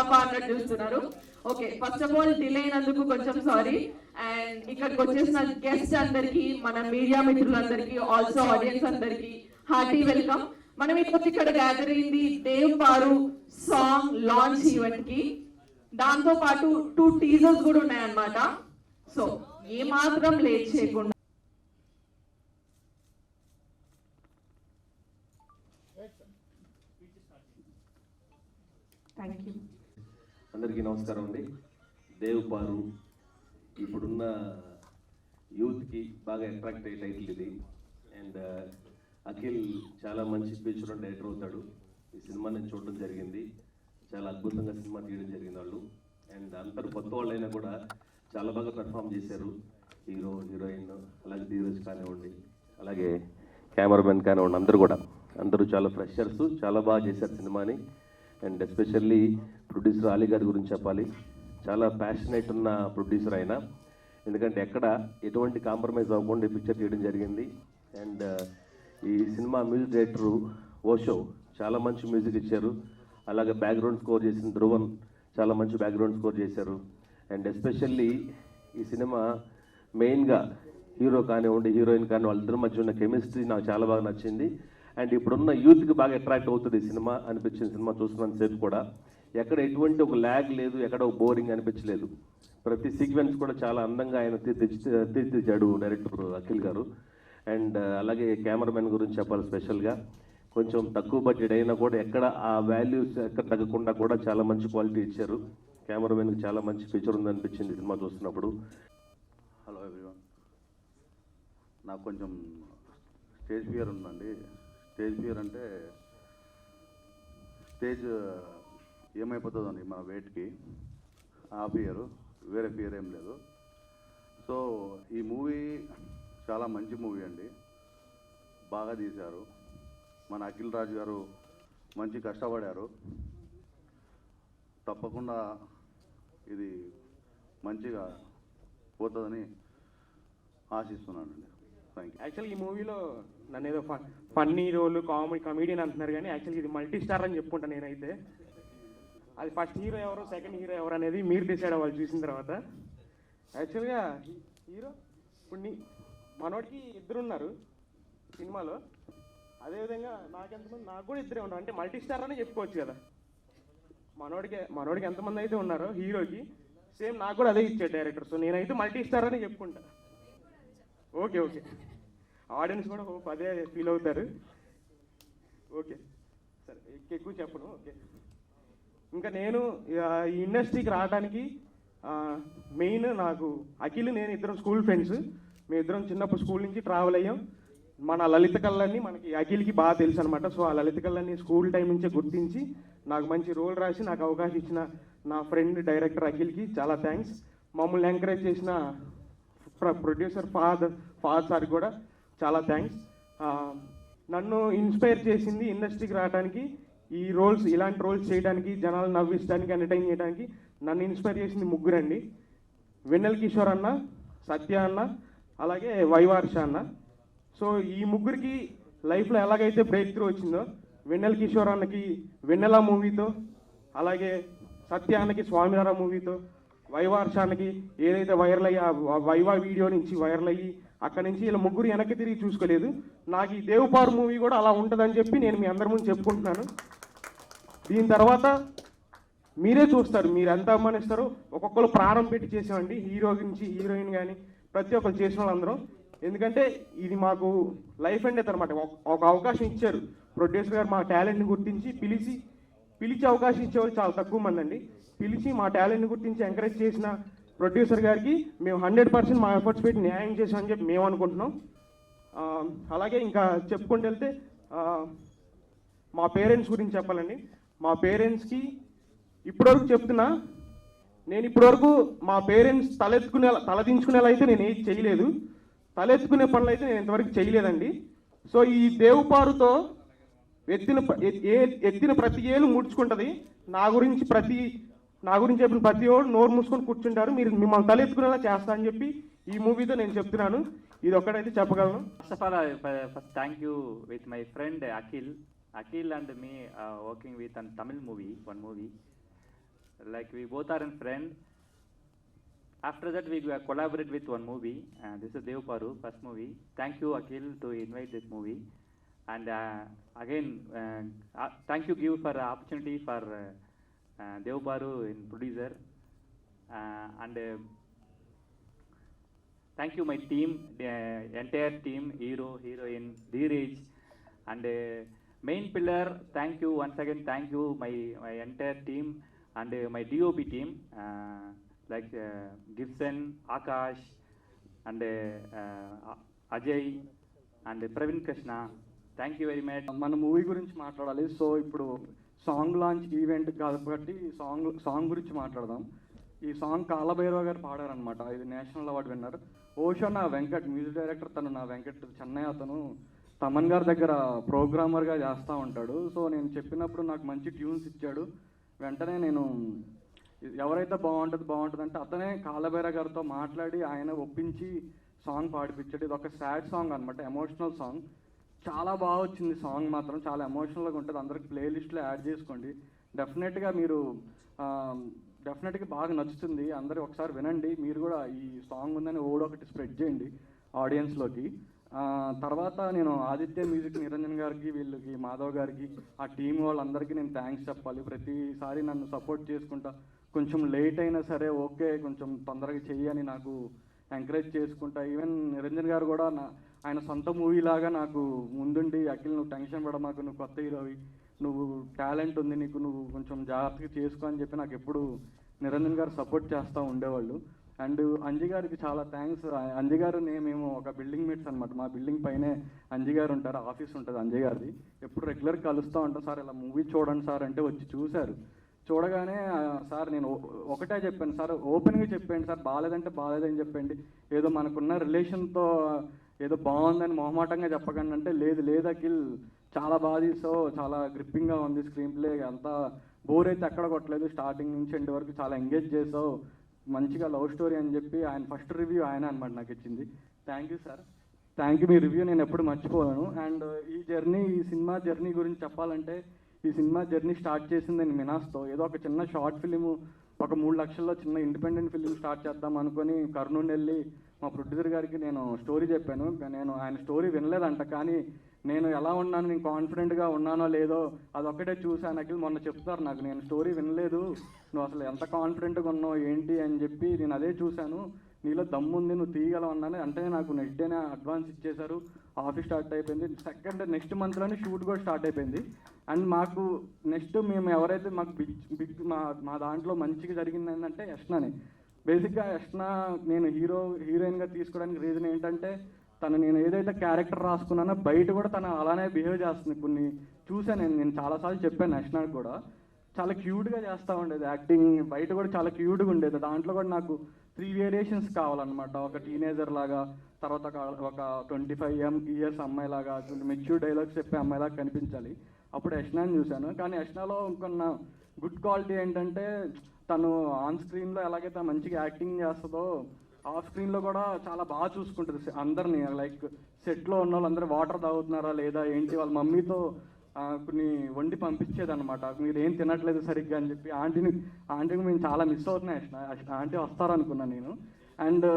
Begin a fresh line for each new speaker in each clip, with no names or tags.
పాప అన్నట్టు చూస్తున్నారు. Okay, first of all delay అయినందుకు కొంచెం సారీ. అండ్ ఇక్కడికి వచ్చేసిన గెస్ట్ అందరికి, మన మీడియా మిత్రులందరికీ, ఆల్సో ఆడియన్స్ అందరికి హార్టీ వెల్కమ్. మనం ఇప్పుడు ఇక్కడ గ్యాదర్ అయింది దేవ్ పారు సాంగ్ లాంచ్ ఈవెంట్ కి. దాంతో పాటు 2 టీజర్స్ కూడా ఉన్నాయన్నమాట. సో ఏ మాత్రం లేట్ చేయకుండా
అందరికీ నమస్కారం అండి. దేవ్ పారు ఇప్పుడున్న యూత్కి బాగా అట్రాక్ట్ అయ్యే టైటిల్ ఇది. అండ్ అఖిల్ చాలా మంచి ఫీచర్ డైరెక్టర్ అవుతాడు. ఈ సినిమా నేను చూడడం జరిగింది, చాలా అద్భుతంగా సినిమా తీయడం జరిగింది వాళ్ళు. అండ్ అందరు కొత్త వాళ్ళైనా కూడా చాలా బాగా పెర్ఫామ్ చేశారు. హీరో, హీరోయిన్, అలాగే ధీరజ్ కానివ్వండి, అలాగే కెమెరామెన్ కానివ్వండి, అందరూ చాలా ఫ్రెషర్స్, చాలా బాగా చేశారు సినిమాని. అండ్ ఎస్పెషల్లీ ప్రొడ్యూసర్ అలీ గారి గురించి చెప్పాలి. చాలా ప్యాషనేట్ ఉన్న ప్రొడ్యూసర్ ఆయన. ఎందుకంటే ఎక్కడ ఎటువంటి కాంప్రమైజ్ అవ్వకుండా ఈ పిక్చర్ తీయడం జరిగింది. అండ్ ఈ సినిమా మ్యూజిక్ డైరెక్టరు ఓషో చాలా మంచి మ్యూజిక్ ఇచ్చారు. అలాగే బ్యాక్గ్రౌండ్ స్కోర్ చేసిన ధ్రువన్ చాలా మంచి బ్యాక్గ్రౌండ్ స్కోర్ చేశారు. అండ్ ఎస్పెషల్లీ ఈ సినిమా మెయిన్గా హీరో కానివ్వండి, హీరోయిన్ కానీ వాళ్ళిద్దరి మధ్య ఉన్న కెమిస్ట్రీ నాకు చాలా బాగా నచ్చింది. అండ్ ఇప్పుడున్న యూత్కి బాగా అట్రాక్ట్ అవుతుంది ఈ సినిమా అనిపించింది. సినిమా చూస్తున్నంతసేపు కూడా ఎక్కడ ఎటువంటి ఒక ల్యాగ్ లేదు, ఎక్కడ ఒక బోరింగ్ అనిపించలేదు. ప్రతి సీక్వెన్స్ కూడా చాలా అందంగా ఆయన తీర్చిదిద్దాడు డైరెక్టర్ అఖిల్ గారు. అండ్ అలాగే కెమెరామెన్ గురించి చెప్పాలి. స్పెషల్గా కొంచెం తక్కువ బడ్జెట్ అయినా కూడా ఎక్కడ ఆ వాల్యూస్ ఎక్కడ తగ్గకుండా కూడా చాలా మంచి క్వాలిటీ ఇచ్చారు. కెమెరామెన్కి చాలా మంచి ఫీచర్ ఉందనిపించింది సినిమా చూస్తున్నప్పుడు.
హలో ఎవ్రీవన్, నాకు కొంచెం స్టేజ్ ఫియర్ ఉందండి. స్టేజ్ ఫియర్ అంటే స్టేజ్ ఏమైపోతుందండి మన వెయిట్కి, ఆ ఫియర్, వేరే ఫియర్ ఏం లేదు. సో ఈ మూవీ చాలా మంచి మూవీ అండి, బాగా తీశారు. మన అఖిల్ రాజ్ గారు మంచి కష్టపడారు. తప్పకుండా ఇది మంచిగా పోతుందని ఆశిస్తున్నానండి. Thank you.
యాక్చువల్గా ఈ మూవీలో నన్ను ఏదో ఫన్నీ రోల్, కమెడియన్ అంటున్నారు, కానీ యాక్చువల్గా ఇది మల్టీ స్టార్ అని చెప్పుకుంటాను నేనైతే. అది ఫస్ట్ హీరో ఎవరు, సెకండ్ హీరో ఎవరు అనేది మీరు డిసైడ్ అవ్వాలి చూసిన తర్వాత. యాక్చువల్గా హీరో ఇప్పుడు మనోడికి 2 ఉన్నారు సినిమాలో. అదేవిధంగా నాకు కూడా 2 ఉన్నారు. అంటే మల్టీ స్టార్ అని చెప్పుకోవచ్చు కదా. మనోడికి ఎంతమంది అయితే ఉన్నారో హీరోకి, సేమ్ నాకు కూడా అదే ఇచ్చాడు డైరెక్టర్. సో నేనైతే మల్టీ స్టార్ అని చెప్పుకుంటా. ఓకే, ఆడియన్స్ కూడా అదే ఫీల్ అవుతారు. ఓకే, సరే ఎక్కువ చెప్పను. ఓకే, ఇంకా నేను ఈ ఇండస్ట్రీకి రావడానికి మెయిన్ నాకు అఖిల్, నేను ఇద్దరం స్కూల్ ఫ్రెండ్స్. మేమిద్దరం చిన్నప్పుడు స్కూల్ నుంచి ట్రావెల్ అయ్యాం. మన లలిత కళలన్నీ మనకి అఖిల్కి బాగా తెలుసు అనమాట. సో ఆ లలిత కళలన్నీ స్కూల్ టైం నుంచే గుర్తించి నాకు మంచి రోల్ రాసి నాకు అవకాశం ఇచ్చిన నా ఫ్రెండ్ డైరెక్టర్ అఖిల్కి చాలా థ్యాంక్స్. మమ్మల్ని ఎంకరేజ్ చేసిన ప్రొడ్యూసర్ ఫాదర్ సార్కి కూడా చాలా థ్యాంక్స్. నన్ను ఇన్స్పైర్ చేసింది ఇండస్ట్రీకి రావడానికి, ఈ రోల్స్, ఇలాంటి రోల్స్ చేయడానికి, జనాలు నవ్వించడానికి, ఎంటర్టైన్ చేయడానికి నన్ను ఇన్స్పైర్ చేసింది 3 అండి. వెన్నెల కిషోర్ అన్న, సత్య అన్న, అలాగే వైవార్ష అన్న. సో ఈ 3కి లైఫ్లో ఎలాగైతే బ్రేక్ త్రూ వచ్చిందో, వెన్నెల కిషోర్ అన్నకి వెన్నెల మూవీతో, అలాగే సత్య అన్నకి స్వామినార మూవీతో, వైవార్షానికి ఏదైతే వైరల్ అయ్యి వైవా వీడియో నుంచి వైరల్ అయ్యి అక్కడి నుంచి ఇలా 3 వెనక్కి తిరిగి చూసుకోలేదు. నాకు ఈ దేవపారు మూవీ కూడా అలా ఉంటుందని చెప్పి నేను మీ అందరి ముందు చెప్పుకుంటున్నాను. దీని తర్వాత మీరే చూస్తారు, మీరు ఎంత అభిమానిస్తారో. ఒక్కొక్కరు ప్రాణం పెట్టి చేసామండి, హీరో నుంచి హీరోయిన్ కానీ ప్రతి ఒక్కరు చేసిన వాళ్ళందరం. ఎందుకంటే ఇది మాకు లైఫ్ అండ్ డెత్ అనమాట. ఒక అవకాశం ఇచ్చారు ప్రొడ్యూసర్ గారు, మా టాలెంట్ని గుర్తించి పిలిచి అవకాశం ఇచ్చేవాళ్ళు చాలా తక్కువ మంది అండి. పిలిచి మా టాలెంట్ని గుర్తించి ఎంకరేజ్ చేసిన ప్రొడ్యూసర్ గారికి మేము 100% మా ఎఫర్ట్స్ పెట్టి న్యాయం చేసామని చెప్పి మేము అనుకుంటున్నాం. అలాగే ఇంకా చెప్పుకుంటూ వెళ్తే మా పేరెంట్స్ గురించి చెప్పాలండి. మా పేరెంట్స్కి ఇప్పటివరకు చెప్తున్నా, నేను ఇప్పటివరకు మా పేరెంట్స్ తలదించుకునేలా అయితే నేను ఏది చేయలేదు, తలెత్తుకునే పనులు అయితే నేను ఇంతవరకు చేయలేదండి. సో ఈ దేవుపారుతో ఎత్తిన ప్రతి ఏళ్ళు ముడుచుకుంటుంది. నా గురించి చెప్పిన ప్రతి ఓడు నోరు మూసుకొని కూర్చుంటారు, మిమ్మల్ని తలెత్తుకునేలా చేస్తా అని చెప్పి ఈ మూవీతో నేను చెప్తున్నాను. ఇది ఒక్కడైతే చెప్పగలను.
First of all first thank you with my friend Akhil and me working with and Tamil movie, one movie. like we both are in friend. After that, we collaborate with one movie. This is Dev Paru, first movie. Thank you, Akhil, to invite this movie. And again, thank you, give for the opportunity for Dev Paru in producer. And thank you, my team, the entire team, hero, heroine, Dheeraj, and main pillar. Thank you once again. Thank you, my entire team and my DOP team. Like Gibson, Akash, and Ajay, and Praveen Krishna. Thank you very much.
మన movie గురించి మాట్లాడాలి. So ఇప్పుడు song launch event కాబట్టి song గురించి మాట్లాడదాం. ఈ song Kalabhairava గారు పాడారనమాట. ఇది నేషనల్ అవార్డు విన్నర్. ఓషో నా వెంకట్ మ్యూజిక్ డైరెక్టర్, తను నా వెంకట్ చెన్నై, అతను తమన్ గారి దగ్గర ప్రోగ్రామర్గా చేస్తూ ఉంటాడు. సో నేను చెప్పినప్పుడు నాకు మంచి ట్యూన్స్ ఇచ్చాడు. వెంటనే నేను ఎవరైతే బాగుంటుంది అంటే అతనే కాలభైరవ గారితో మాట్లాడి ఆయన ఒప్పించి సాంగ్ పాడిపించాడు. ఇది ఒక సాడ్ సాంగ్ అనమాట, ఎమోషనల్ సాంగ్. చాలా బాగా వచ్చింది సాంగ్ మాత్రం, చాలా ఎమోషనల్గా ఉంటుంది. అందరికి ప్లేలిస్ట్లో యాడ్ చేసుకోండి. డెఫినెట్గా బాగా నచ్చుతుంది. అందరూ ఒకసారి వినండి. మీరు కూడా ఈ సాంగ్ ఉందని ఒకటి స్ప్రెడ్ చేయండి ఆడియన్స్లోకి. తర్వాత నేను ఆదిత్య మ్యూజిక్ నిరంజన్ గారికి, వీళ్ళకి మాధవ్ గారికి, ఆ టీం వాళ్ళందరికీ నేను థ్యాంక్స్ చెప్పాలి. ప్రతిసారి నన్ను సపోర్ట్ చేసుకుంటా, కొంచెం లేట్ అయినా సరే ఓకే కొంచెం తొందరగా చెయ్యని నాకు ఎంకరేజ్ చేసుకుంటా. ఈవెన్ నిరంజన్ గారు కూడా ఆయన సొంత మూవీ లాగా నాకు ముందుండి, అఖిల్ నువ్వు టెన్షన్ పడమాకు, నువ్వు కొత్త హీరోవి, నువ్వు టాలెంట్ ఉంది నీకు, నువ్వు కొంచెం జాగ్రత్తగా చేసుకో అని చెప్పి నాకు ఎప్పుడు నిరంజన్ గారు సపోర్ట్ చేస్తూ ఉండేవాళ్ళు. అండ్ అంజీ గారికి చాలా థ్యాంక్స్. అంజీ గారు మేము ఒక బిల్డింగ్ మేట్స్ అనమాట. మా బిల్డింగ్ పైనే అంజీ గారు ఉంటారు, ఆఫీస్ ఉంటుంది అంజీ గారిది. ఎప్పుడు రెగ్యులర్ కలుస్తూ ఉంటాం. సార్ ఇలా మూవీ చూడండి సార్ అంటే వచ్చి చూశారు. చూడగానే సార్ నేను ఒకటే చెప్పాను, సార్ ఓపెన్గా చెప్పండి సార్, బాగాలేదంటే బాగాలేదని చెప్పండి, ఏదో మనకున్న రిలేషన్తో ఏదో బాగుందని మొహమాటంగా చెప్పకండి అంటే, లేదు అఖిల్ చాలా బాగా తీసావు, చాలా గ్రిప్పింగ్గా ఉంది స్క్రీన్ ప్లే, అంతా బోర్ అయితే ఎక్కడ కొట్టలేదు, స్టార్టింగ్ నుంచి ఎండ్ వరకు చాలా ఎంగేజ్ చేసావు, మంచిగా లవ్ స్టోరీ అని చెప్పి ఆయన ఫస్ట్ రివ్యూ ఆయన అనమాట నాకు ఇచ్చింది. Thank you sir, thank you. Me review నేను ఎప్పుడు మర్చిపోయాను. అండ్ ఈ సినిమా జర్నీ గురించి చెప్పాలంటే, ఈ సినిమా జర్నీ స్టార్ట్ చేసింది నేను మినాస్తో. ఏదో ఒక చిన్న షార్ట్ ఫిలిము, ఒక 3 లక్షల్లో చిన్న ఇండిపెండెంట్ ఫిలిం స్టార్ట్ చేద్దాం అనుకొని కర్నూలు వెళ్ళి మా ప్రొడ్యూసర్ గారికి నేను స్టోరీ చెప్పాను. నేను ఆయన స్టోరీ వినలేదంట, కానీ నేను ఎలా ఉన్నాను, నేను కాన్ఫిడెంట్గా ఉన్నానో లేదో అదొక్కటే చూశాను. అఖిల్ మొన్న చెప్తారు నాకు, నేను స్టోరీ వినలేదు, నువ్వు అసలు ఎంత కాన్ఫిడెంట్గా ఉన్నావు ఏంటి అని చెప్పి నేను అదే చూశాను, నీలో దమ్ముంది, నువ్వు తీయగలవు అన్నాను. అంటే నాకు నెక్స్ట్ డేనే అడ్వాన్స్ ఇచ్చేశారు, ఆఫీస్ స్టార్ట్ అయిపోయింది. నెక్స్ట్ మంత్లోనే షూట్ కూడా స్టార్ట్ అయిపోయింది. అండ్ మాకు నెక్స్ట్ మేము ఎవరైతే మాకు బిగ్ మా దాంట్లో మంచిగా జరిగింది ఏంటంటే యష్నాని. బేసిక్గా యష్నా నేను హీరోయిన్గా తీసుకోవడానికి రీజన్ ఏంటంటే, నేను ఏదైతే క్యారెక్టర్ రాసుకున్నానో బయట కూడా తను అలానే బిహేవ్ చేస్తుంది. కొన్ని చూసాను నేను చాలాసార్లు చెప్పాను యష్నాకి కూడా, చాలా క్యూట్గా చేస్తూ ఉండేది యాక్టింగ్, బయట కూడా చాలా క్యూట్గా ఉండేది. దాంట్లో కూడా నాకు 3 వేరియేషన్స్ కావాలన్నమాట. ఒక టీనేజర్ లాగా, తర్వాత ఒక 25 ఇయర్స్ అమ్మాయిలాగా, కొంచెం మెచ్యూర్ డైలాగ్స్ చెప్పే అమ్మాయిలాగా కనిపించాలి. అప్పుడు యష్నాని చూశాను. కానీ యష్నాలో ఇంకొన్న గుడ్ క్వాలిటీ ఏంటంటే, తను ఆన్ స్క్రీన్లో ఎలాగైతే మంచిగా యాక్టింగ్ చేస్తుందో, ఆఫ్ స్క్రీన్లో కూడా చాలా బాగా చూసుకుంటుంది అందరినీ. లైక్ సెట్లో ఉన్న వాళ్ళందరూ వాటర్ తాగుతున్నారా లేదా ఏంటి, వాళ్ళ మమ్మీతో కొన్ని వండి పంపించేది అనమాట. మీరు ఏం తినట్లేదు సరిగ్గా అని చెప్పి ఆంటీని మేము చాలా మిస్ అవుతున్నాయి. ఆంటీ వస్తారనుకున్నాను నేను. అండ్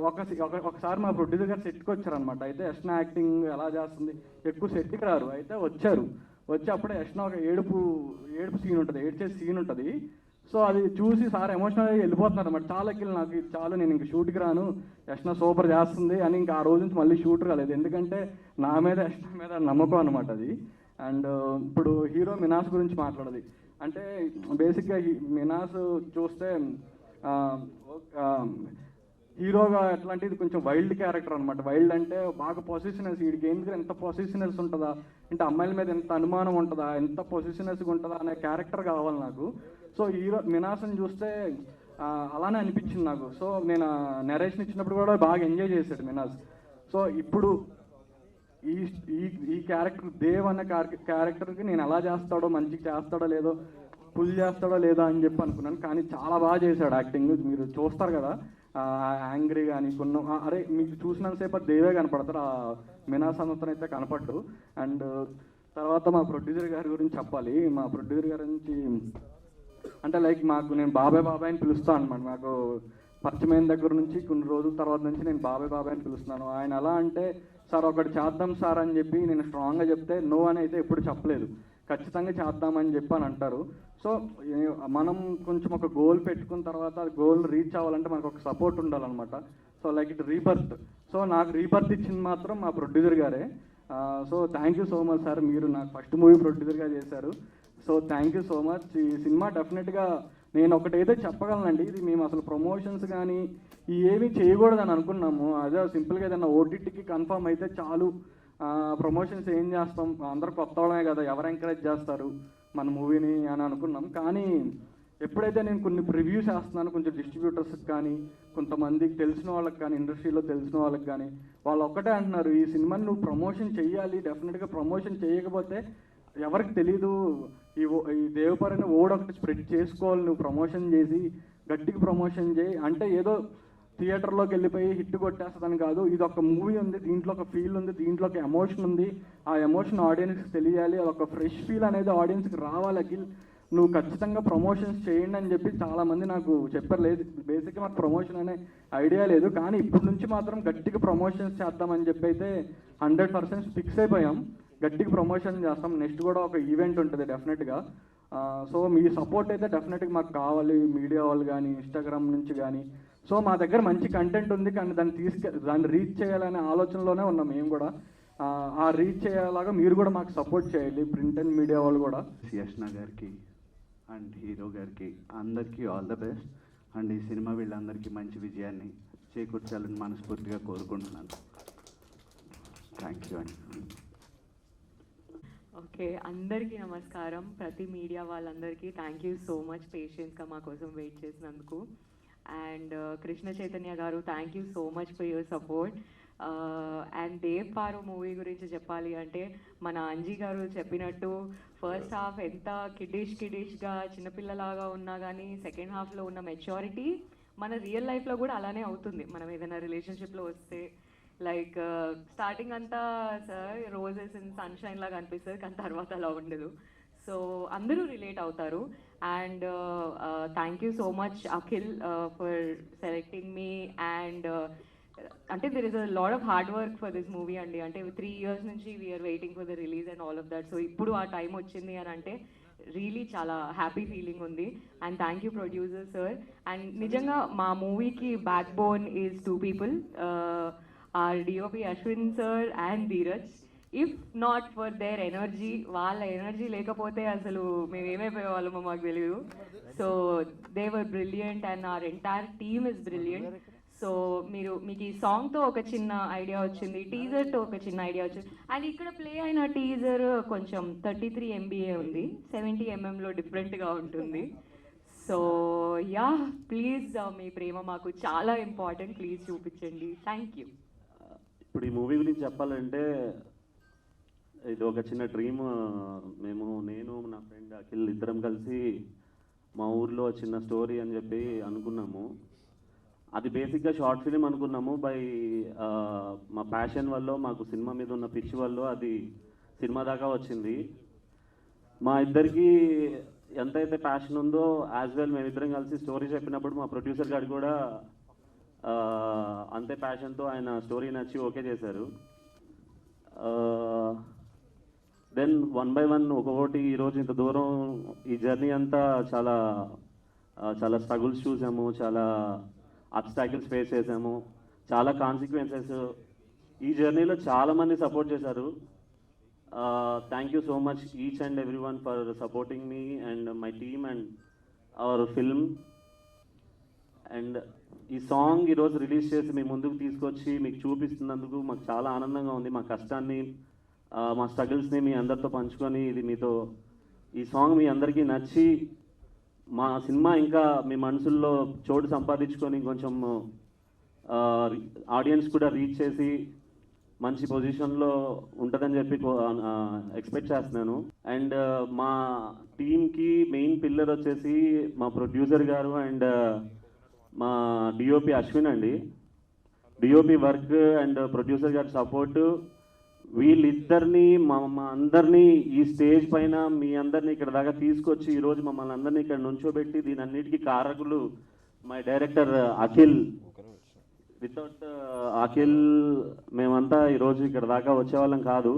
ఒకసారి మా ప్రొడ్యూసర్ గారు సెట్కి వచ్చారనమాట. అయితే యష్నా యాక్టింగ్ ఎలా చేస్తుంది, ఎక్కువ సెట్కి రారు, అయితే వచ్చి అప్పుడే యష్నా ఒక ఏడుపు సీన్ ఉంటుంది, ఏడ్చే సీన్ ఉంటుంది. సో అది చూసి సార్ ఎమోషనల్ అయ్యి వెళ్ళిపోతున్నారు అనమాట. చాలా కిల్ నాకు చాలు, నేను ఇంక షూట్కి రాను, యష్నా సూపర్ చేస్తుంది అని. ఇంకా ఆ రోజు నుంచి మళ్ళీ షూట్ రాలేదు, ఎందుకంటే నా మీద యష్నా మీద నమ్మకం అనమాట అది. అండ్ ఇప్పుడు హీరో మినాస్ గురించి మాట్లాడది అంటే, బేసిక్గా మినాస్ చూస్తే హీరోగా ఎట్లాంటిది కొంచెం వైల్డ్ క్యారెక్టర్ అనమాట. వైల్డ్ అంటే బాగా పొజిషనెస్, వీడికి ఎందుకు ఎంత పొజిషనెస్ ఉంటుందా అంటే, అమ్మాయిల మీద ఎంత అనుమానం ఉంటుందా, ఎంత పొజిషనెస్గా ఉంటుందా అనే క్యారెక్టర్ కావాలి నాకు. సో మినాస్ని చూస్తే అలానే అనిపించింది నాకు. సో నేను నెరేషన్ ఇచ్చినప్పుడు కూడా బాగా ఎంజాయ్ చేశాడు మినాస్. సో ఇప్పుడు ఈ క్యారెక్టర్ దేవ్ అనే క్యారెక్టర్కి నేను ఎలా చేస్తాడో, మంచిగా చేస్తాడో లేదో, పుల్ చేస్తాడో లేదో అని చెప్పి అనుకున్నాను. కానీ చాలా బాగా చేశాడు యాక్టింగ్. మీరు చూస్తారు కదా యాంగ్రీ కానీ కొన్ని, అరే మీకు చూసినంతసేపు దేవే కనపడతారు, ఆ మినాస్ అన్నతను అయితే కనపడ్డు. అండ్ తర్వాత మా ప్రొడ్యూసర్ గారి గురించి చెప్పాలి. మా ప్రొడ్యూసర్ గారి నుంచి అంటే లైక్ మాకు నేను బాబాయ్ బాబాయ్ అని పిలుస్తాను అనమాట. నాకు పరిచయమైన దగ్గర నుంచి కొన్ని రోజుల తర్వాత నుంచి నేను బాబాయ్ బాబాయ్ అని పిలుస్తున్నాను. ఆయన ఎలా అంటే సార్ ఒకటి చేద్దాం సార్ అని చెప్పి నేను స్ట్రాంగ్గా చెప్తే నో అని అయితే ఎప్పుడు చెప్పలేదు, ఖచ్చితంగా చేద్దామని చెప్పి అని అంటారు. సో మనం కొంచెం ఒక గోల్ పెట్టుకున్న తర్వాత ఆ గోల్ రీచ్ అవ్వాలంటే మనకు ఒక సపోర్ట్ ఉండాలన్నమాట. So like it rebirth. So నాకు రీబర్త్ ఇచ్చింది మాత్రం మా ప్రొడ్యూసర్ గారే. So thank you so much sir, మీరు నాకు ఫస్ట్ మూవీ ప్రొడ్యూసర్గా చేశారు. So thank you so much. ఈ సినిమా డెఫినెట్గా నేను ఒకటైతే చెప్పగలనండి, ఇది మేము అసలు ప్రమోషన్స్ కానీ ఏమీ చేయకూడదని అనుకున్నాము. అదే సింపుల్గా ఏదైనా ఓటీటీకి కన్ఫర్మ్ అయితే చాలు, ప్రమోషన్స్ ఏం చేస్తాం, అందరూ కొత్త వాళ్ళమే కదా, ఎవరు ఎంకరేజ్ చేస్తారు మన మూవీని అని అనుకున్నాం. కానీ ఎప్పుడైతే నేను కొన్ని రివ్యూస్ వేస్తున్నాను కొంచెం డిస్ట్రిబ్యూటర్స్కి కానీ కొంతమందికి తెలిసిన వాళ్ళకి కానీ ఇండస్ట్రీలో తెలిసిన వాళ్ళకి కానీ, వాళ్ళు ఒక్కటే అంటున్నారు ఈ సినిమాని నువ్వు ప్రమోషన్ చేయాలి, డెఫినెట్గా ప్రమోషన్ చేయకపోతే ఎవరికి తెలీదు, ఈ దేవపరని ఒకటి స్ప్రెడ్ చేసుకోవాలి, నువ్వు ప్రమోషన్ చేసి గట్టిగా ప్రమోషన్ చేయి అంటే ఏదో థియేటర్లోకి వెళ్ళిపోయి హిట్ కొట్టేస్తుందని కాదు, ఇది ఒక మూవీ ఉంది, దీంట్లో ఒక ఫీల్ ఉంది, దీంట్లో ఒక ఎమోషన్ ఉంది, ఆ ఎమోషన్ ఆడియన్స్కి తెలియాలి, అదొక ఫ్రెష్ ఫీల్ అనేది ఆడియన్స్కి రావాలి, అఖిల్ నువ్వు ఖచ్చితంగా ప్రమోషన్స్ చేయండి అని చెప్పి చాలామంది నాకు చెప్పారు. లేదు బేసిక్గా మాకు ప్రమోషన్ అనే ఐడియా లేదు, కానీ ఇప్పటి నుంచి మాత్రం గట్టిగా ప్రమోషన్స్ చేద్దామని చెప్పి అయితే 100% ఫిక్స్ అయిపోయాం, గట్టిగా ప్రమోషన్ చేస్తాం. నెక్స్ట్ కూడా ఒక ఈవెంట్ ఉంటుంది డెఫినెట్గా. సో మీ సపోర్ట్ అయితే డెఫినెట్గా మాకు కావాలి, మీడియా వాళ్ళు కానీ ఇన్స్టాగ్రామ్ నుంచి కానీ. సో మా దగ్గర మంచి కంటెంట్ ఉంది, కానీ దాన్ని రీచ్ చేయాలనే ఆలోచనలోనే ఉన్నాం మేము కూడా. ఆ రీచ్ చేయాలాగా మీరు కూడా మాకు సపోర్ట్ చేయాలి, ప్రింట్ అండ్ మీడియా వాళ్ళు కూడా.
యష్ణ గారికి అండ్ హీరో గారికి అందరికీ ఆల్ ద బెస్ట్. అండ్ ఈ సినిమా వీళ్ళందరికీ మంచి విజయాన్ని చేకూర్చాలని మనస్ఫూర్తిగా కోరుకుంటున్నాను. థ్యాంక్ యూ అండి.
ఓకే, అందరికీ నమస్కారం. ప్రతి మీడియా వాళ్ళందరికీ థ్యాంక్ యూ సో మచ్ పేషెన్స్గా మా కోసం వెయిట్ చేసినందుకు. అండ్ కృష్ణ చైతన్య గారు thank you so much for your support. And Dev Paru movie గురించి చెప్పాలి అంటే మన అంజీ గారు చెప్పినట్టు ఫస్ట్ హాఫ్ ఎంత కిడిష్గా చిన్నపిల్లలాగా ఉన్నా కానీ సెకండ్ హాఫ్లో ఉన్న మెచ్యూరిటీ మన రియల్ లైఫ్లో కూడా అలానే అవుతుంది. మనం ఏదైనా రిలేషన్షిప్లో వస్తే లైక్ స్టార్టింగ్ అంతా సార్ రోజెస్ ఇన్ సన్షైన్ లాగా అనిపిస్తుంది, కానీ తర్వాత అలా ఉండదు. సో అందరూ రిలేట్ అవుతారు. And thank you so much Akhil for selecting me. And అంటే there is a lot of hard work for this movie అండి. అంటే 3 years నుంచి we're waiting for the release and all of that. So ఇప్పుడు ఆ time వచ్చింది అని అంటే really చాలా హ్యాపీ ఫీలింగ్ ఉంది. And thank you producer sir. And నిజంగా మా మూవీకి backbone is 2 people, our DOP Ashwin sir and Dheeraj. If not for their energy, వాళ్ళ ఎనర్జీ లేకపోతే అసలు మేము ఏమైపోయేవాళ్ళమో మాకు తెలియదు. So they were brilliant and our entire team is brilliant. So మీకు ఈ సాంగ్తో ఒక చిన్న ఐడియా వచ్చింది, టీజర్తో ఒక చిన్న ఐడియా వచ్చింది. అండ్ ఇక్కడ ప్లే అయిన టీజర్ కొంచెం 33 MB ఉంది, 70 mm డిఫరెంట్గా ఉంటుంది. సో యా ప్లీజ్ మీ ప్రేమ మాకు చాలా ఇంపార్టెంట్, ప్లీజ్ చూపించండి. Thank you.
ఇప్పుడు ఈ మూవీ గురించి చెప్పాలంటే ఇది ఒక చిన్న డ్రీమ్. నేను నా ఫ్రెండ్ అఖిల్ ఇద్దరం కలిసి మా ఊర్లో చిన్న స్టోరీ అని చెప్పి అనుకున్నాము. అది బేసిక్గా షార్ట్ ఫిలిం అనుకున్నాము. మా ప్యాషన్ వల్ల, మాకు సినిమా మీద ఉన్న పిచ్చి వల్ల అది సినిమా దాకా వచ్చింది. మా ఇద్దరికి ఎంతైతే ప్యాషన్ ఉందో యాజ్ వెల్ మేమిద్దరం కలిసి స్టోరీ చెప్పినప్పుడు మా ప్రొడ్యూసర్ గారు కూడా అంతే ప్యాషన్తో ఆయన స్టోరీ నచ్చి ఓకే చేశారు. దెన్ 1 by 1 ఒక్కొక్కటి ఈరోజు ఇంత దూరం ఈ జర్నీ అంతా చాలా స్ట్రగుల్స్ చూసాము, చాలా అబ్స్టాకిల్స్ ఫేస్ చేసాము, చాలా కాన్సిక్వెన్సెస్. ఈ జర్నీలో చాలామంది సపోర్ట్ చేశారు. Thank you so much each and every one for supporting me and my team and hour film. And ఈ సాంగ్ ఈరోజు రిలీజ్ చేసి మీ ముందుకు తీసుకొచ్చి మీకు చూపిస్తున్నందుకు మాకు చాలా ఆనందంగా ఉంది. మా కష్టాన్ని, మా స్ట్రగుల్స్ని మీ అందరితో పంచుకొని ఈ సాంగ్ మీ అందరికీ నచ్చి మా సినిమా ఇంకా మీ మనసుల్లో చోటు సంపాదించుకొని కొంచెం ఆడియన్స్ కూడా రీచ్ చేసి మంచి పొజిషన్లో ఉంటుందని చెప్పి ఎక్స్పెక్ట్ చేస్తున్నాను. అండ్ మా టీమ్కి మెయిన్ పిల్లర్ వచ్చేసి మా ప్రొడ్యూసర్ గారు అండ్ మా డిఓపి అశ్విన్ అండి. డిఓపి వర్క్ అండ్ ప్రొడ్యూసర్ గారి సపోర్టు వీళ్ళిద్దరిని మా అందరినీ ఈ స్టేజ్ పైన మీ అందరినీ ఇక్కడ దాకా తీసుకొచ్చి ఈరోజు మమ్మల్ని అందరినీ ఇక్కడ నుంచోబెట్టి దీని అన్నిటికీ కారకులు my director Akhil. Without Akhil మేమంతా ఈరోజు ఇక్కడ దాకా వచ్చేవాళ్ళం కాదు.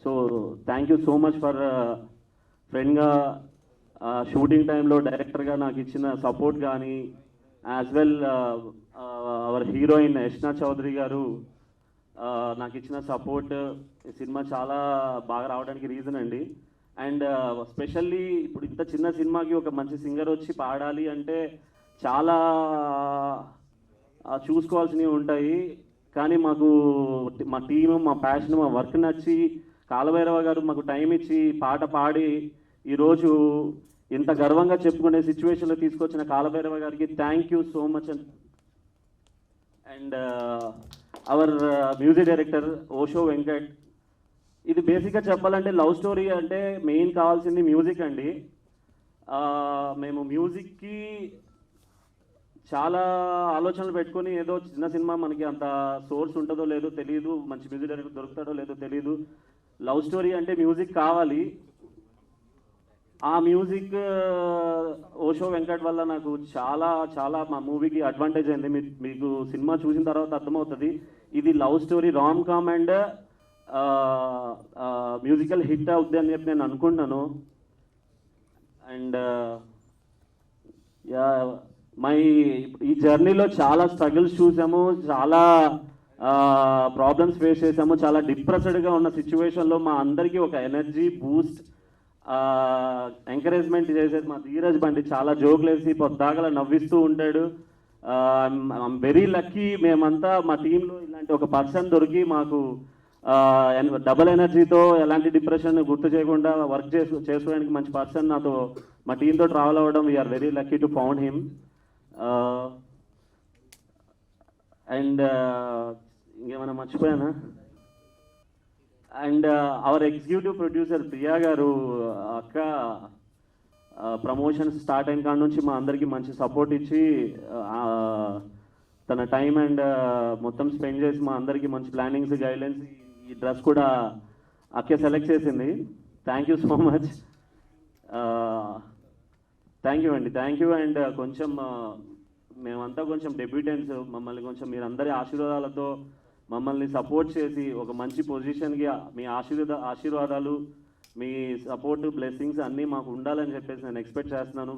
So thank you so much for ఫ్రెండ్గా షూటింగ్ టైంలో డైరెక్టర్గా నాకు ఇచ్చిన సపోర్ట్ కానీ, as well our heroine Yashna Chowdary garu నాకు ఇచ్చిన సపోర్ట్ ఈ సినిమా చాలా బాగా రావడానికి రీజన్ అండి. అండ్ స్పెషల్లీ ఇప్పుడు ఇంత చిన్న సినిమాకి ఒక మంచి సింగర్ వచ్చి పాడాలి అంటే చాలా చూసుకోవాల్సినవి ఉంటాయి. కానీ మాకు మా టీము, మా ప్యాషన్, మా వర్క్ నచ్చి కాలభైరవ గారు మాకు టైం ఇచ్చి పాట పాడి ఈరోజు ఇంత గర్వంగా చెప్పుకునే సిచ్యువేషన్లో తీసుకొచ్చిన కాలభైరవ గారికి thank you so much. And hour music director Osho Venkat. ఇది బేసిక్గా చెప్పాలంటే లవ్ స్టోరీ అంటే మెయిన్ కావాల్సింది మ్యూజిక్ అండి. మేము మ్యూజిక్కి చాలా ఆలోచనలు పెట్టుకొని ఏదో చిన్న సినిమా మనకి అంత సోర్స్ ఉంటుందో లేదో తెలియదు, మంచి మ్యూజిక్ డైరెక్టర్ దొరుకుతాడో లేదో తెలియదు. లవ్ స్టోరీ అంటే మ్యూజిక్ కావాలి. ఆ మ్యూజిక్ ఓషో వెంకట్ వల్ల నాకు చాలా చాలా మా మూవీకి అడ్వాంటేజ్ అయింది. మీకు సినిమా చూసిన తర్వాత అర్థమవుతుంది. ఇది love story, rom com and musical hit అవుద్ది అని చెప్పి నేను అనుకుంటున్నాను. అండ్ ఈ జర్నీలో చాలా స్ట్రగుల్స్ చూసాము, చాలా ప్రాబ్లమ్స్ ఫేస్ చేసాము. చాలా డిప్రెస్డ్గా ఉన్న సిచ్యువేషన్లో మా అందరికీ ఒక ఎనర్జీ బూస్ట్, ఎంకరేజ్మెంట్ చేసేది మా ధీరజ్ బండి. చాలా జోకులు వేసి పొద్దాగల నవ్విస్తూ ఉంటాడు. I'm very lucky. మేమంతా మా టీంలో ఇలాంటి ఒక పర్సన్ దొరికి మాకు డబల్ ఎనర్జీతో ఎలాంటి డిప్రెషన్ గుర్తు చేయకుండా వర్క్ చేసుకోవడానికి మంచి పర్సన్ నాతో మా టీంతో ట్రావెల్ అవ్వడం we're very lucky to found him. And ఇంకేమైనా మర్చిపోయానా? And our executive producer Priya garu, అక్క ప్రమోషన్స్ స్టార్ట్ అయిన కాడ నుంచి మా అందరికీ మంచి సపోర్ట్ ఇచ్చి తన టైం అండ్ మొత్తం స్పెండ్ చేసి మా అందరికీ మంచి ప్లానింగ్స్, గైడ్లైన్స్, ఈ డ్రెస్ కూడా అక్కే సెలెక్ట్ చేసింది. Thank you so much. Thank you అండి, థ్యాంక్ యూ. అండ్ కొంచెం మేమంతా కొంచెం డెబ్యూటెంట్స్, మమ్మల్ని కొంచెం మీరందరి ఆశీర్వాదాలతో మమ్మల్ని సపోర్ట్ చేసి ఒక మంచి పొజిషన్కి మీ ఆశీర్వాదాలు, మీ సపోర్ట్, బ్లెస్సింగ్స్ అన్నీ మాకు ఉండాలని చెప్పేసి నేను ఎక్స్పెక్ట్ చేస్తున్నాను.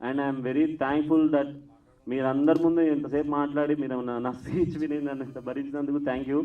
And I'm very thankful that మీరందరి ముందు ఇంతసేపు మాట్లాడి మీరు నా స్పీచ్ విని నన్ను భరించినందుకు థ్యాంక్ యూ.